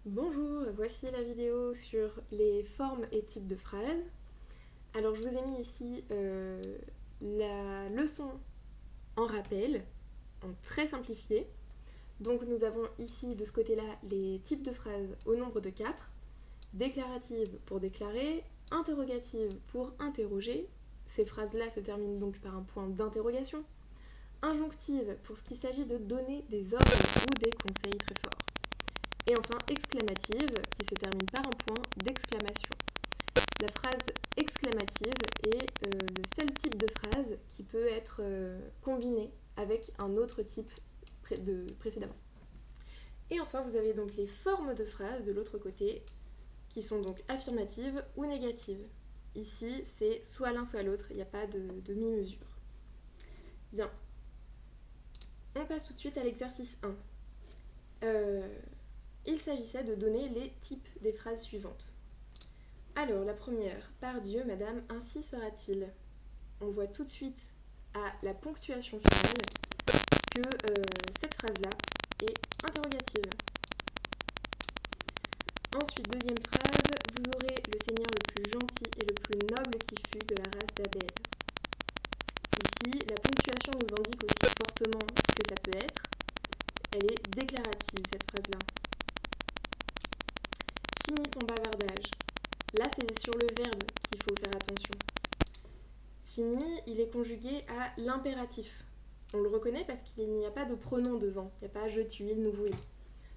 Bonjour, voici la vidéo sur les formes et types de phrases. Alors je vous ai mis ici la leçon en rappel, en très simplifié. Donc nous avons ici de ce côté-là les types de phrases au nombre de 4, déclaratives pour déclarer, interrogatives pour interroger. Ces phrases-là se terminent donc par un point d'interrogation. Injonctive pour ce qu'il s'agit de donner des ordres ou des conseils très forts. Et enfin exclamative qui se termine par un point d'exclamation. La phrase exclamative est le seul type de phrase qui peut être combiné avec un autre type précédemment. Et enfin vous avez donc les formes de phrases de l'autre côté qui sont donc affirmatives ou négatives. Ici c'est soit l'un soit l'autre, il n'y a pas de demi-mesure. Bien, on passe tout de suite à l'exercice 1. Il s'agissait de donner les types des phrases suivantes. Alors, la première, par Dieu, madame, ainsi sera-t-il. On voit tout de suite à la ponctuation finale que cette phrase-là est interrogative. Ensuite, deuxième phrase, vous aurez le Seigneur le plus gentil et le plus noble qui fut de la race d'Abel. Ici, la ponctuation nous indique aussi fortement ce que ça peut être. Elle est déclarative, cette phrase-là. Finis ton bavardage. Là, c'est sur le verbe qu'il faut faire attention. Fini, il est conjugué à l'impératif. On le reconnaît parce qu'il n'y a pas de pronom devant. Il n'y a pas je, tu, il, nous, vous, il.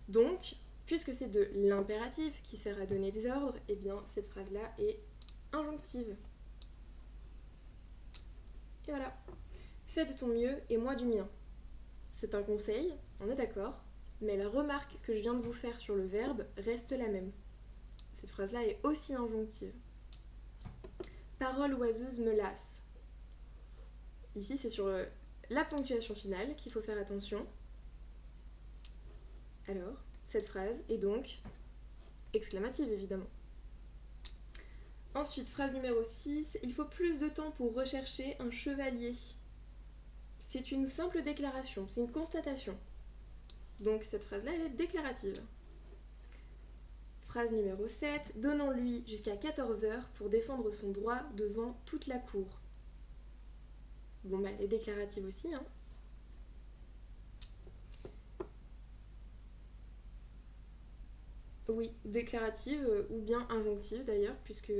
Donc, puisque c'est de l'impératif qui sert à donner des ordres, eh bien, cette phrase-là est injonctive. Et voilà. Fais de ton mieux et moi du mien. C'est un conseil, on est d'accord, mais la remarque que je viens de vous faire sur le verbe reste la même. Cette phrase-là est aussi injonctive. Parole oiseuse me lasse. Ici, c'est sur la ponctuation finale qu'il faut faire attention. Alors, cette phrase est donc exclamative, évidemment. Ensuite, phrase numéro 6. Il faut plus de temps pour rechercher un chevalier. C'est une simple déclaration, c'est une constatation. Donc, cette phrase-là, elle est déclarative. Phrase numéro 7. Donnons-lui jusqu'à 14h pour défendre son droit devant toute la cour. Bon, bah, elle est déclarative aussi, hein. Oui, déclarative ou bien injonctive d'ailleurs, puisque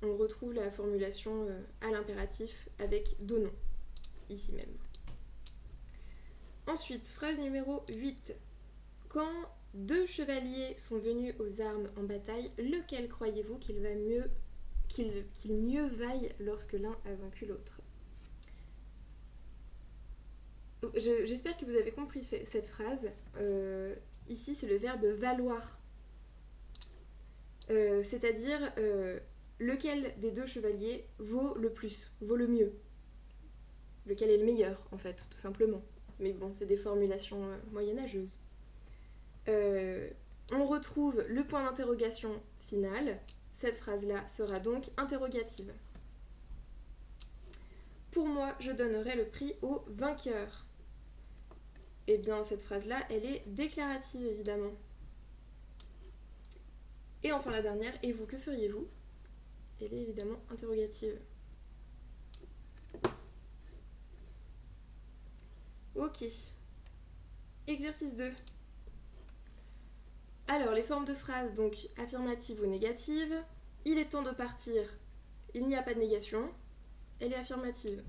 on retrouve la formulation à l'impératif avec donnons, ici même. Ensuite, phrase numéro 8. Quand deux chevaliers sont venus aux armes en bataille, lequel croyez-vous qu'il mieux vaille lorsque l'un a vaincu l'autre? J'espère que vous avez compris cette phrase. Ici, c'est le verbe valoir. C'est-à-dire lequel des deux chevaliers vaut le plus, vaut le mieux. Lequel est le meilleur, en fait, tout simplement. Mais bon, c'est des formulations moyenâgeuses. On retrouve le point d'interrogation final. Cette phrase-là sera donc interrogative. Pour moi, je donnerai le prix au vainqueur. Eh bien, cette phrase-là, elle est déclarative, évidemment. Et enfin, la dernière, et vous, que feriez-vous? Elle est évidemment interrogative. Ok. Exercice 2. Alors, les formes de phrases, donc affirmatives ou négatives. Il est temps de partir. Il n'y a pas de négation. Elle est affirmative.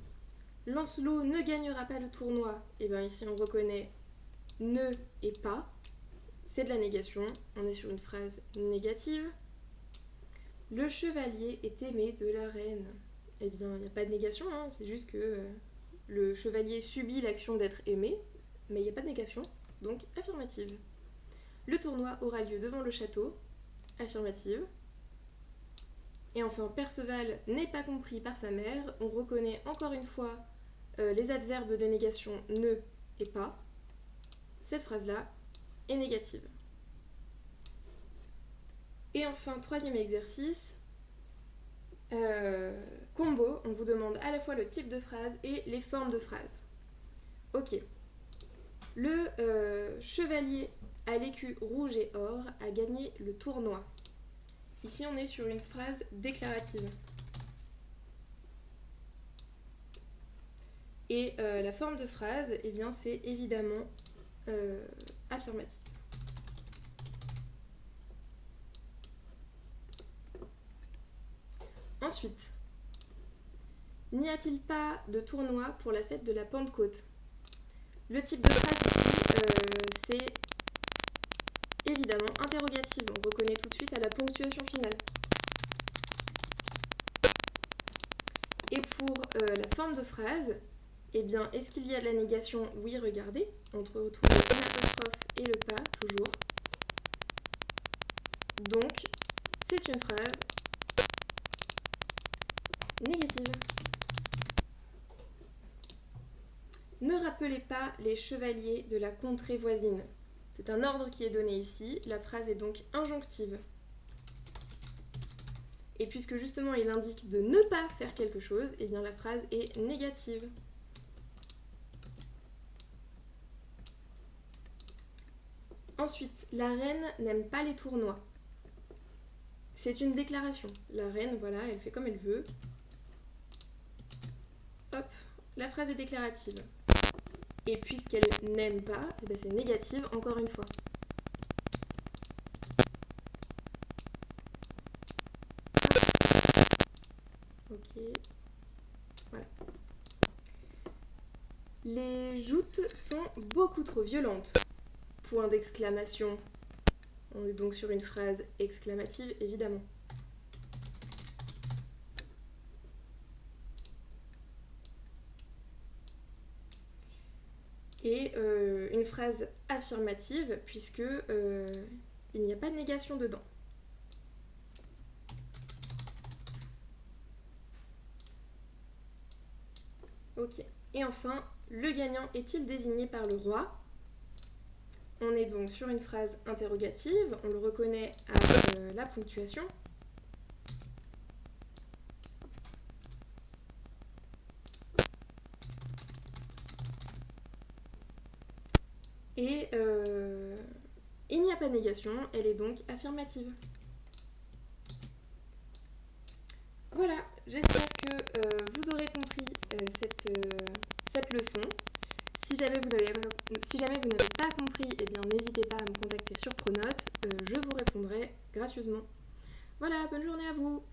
Lancelot ne gagnera pas le tournoi. Et bien ici, on reconnaît ne et pas. C'est de la négation. On est sur une phrase négative. Le chevalier est aimé de la reine. Eh bien, il n'y a pas de négation, hein. C'est juste que le chevalier subit l'action d'être aimé, mais il n'y a pas de négation, donc affirmative. Le tournoi aura lieu devant le château, affirmative. Et enfin, Perceval n'est pas compris par sa mère. On reconnaît encore une fois les adverbes de négation ne et pas. Cette phrase-là est négative. Et enfin, troisième exercice, combo, on vous demande à la fois le type de phrase et les formes de phrase. Ok. Le chevalier à l'écu rouge et or a gagné le tournoi. Ici, on est sur une phrase déclarative. Et la forme de phrase, eh bien, c'est évidemment affirmative. Ensuite, n'y a-t-il pas de tournoi pour la fête de la Pentecôte? Le type de phrase ici, c'est évidemment interrogative. On reconnaît tout de suite à la ponctuation finale. Et pour la forme de phrase, eh bien, est-ce qu'il y a de la négation? Oui, regardez. On retrouve l'apostrophe et le pas, toujours. Donc, c'est une phrase négative. Ne rappelez pas les chevaliers de la contrée voisine. C'est un ordre qui est donné ici. La phrase est donc injonctive. Et puisque justement il indique de ne pas faire quelque chose, eh bien la phrase est négative. Ensuite, la reine n'aime pas les tournois. C'est une déclaration. La reine, voilà, elle fait comme elle veut. Hop, la phrase est déclarative. Et puisqu'elle n'aime pas, eh bien c'est négative encore une fois. Ok, voilà. Les joutes sont beaucoup trop violentes. Point d'exclamation. On est donc sur une phrase exclamative, évidemment. Et une phrase affirmative, puisque il n'y a pas de négation dedans. Ok. Et enfin, le gagnant est-il désigné par le roi? On est donc sur une phrase interrogative, on le reconnaît à la ponctuation. Et il n'y a pas de négation, elle est donc affirmative. Voilà, j'espère que vous aurez compris cette leçon. Si jamais vous n'avez pas compris, eh bien n'hésitez pas à me contacter sur Pronote, je vous répondrai gracieusement. Voilà, bonne journée à vous!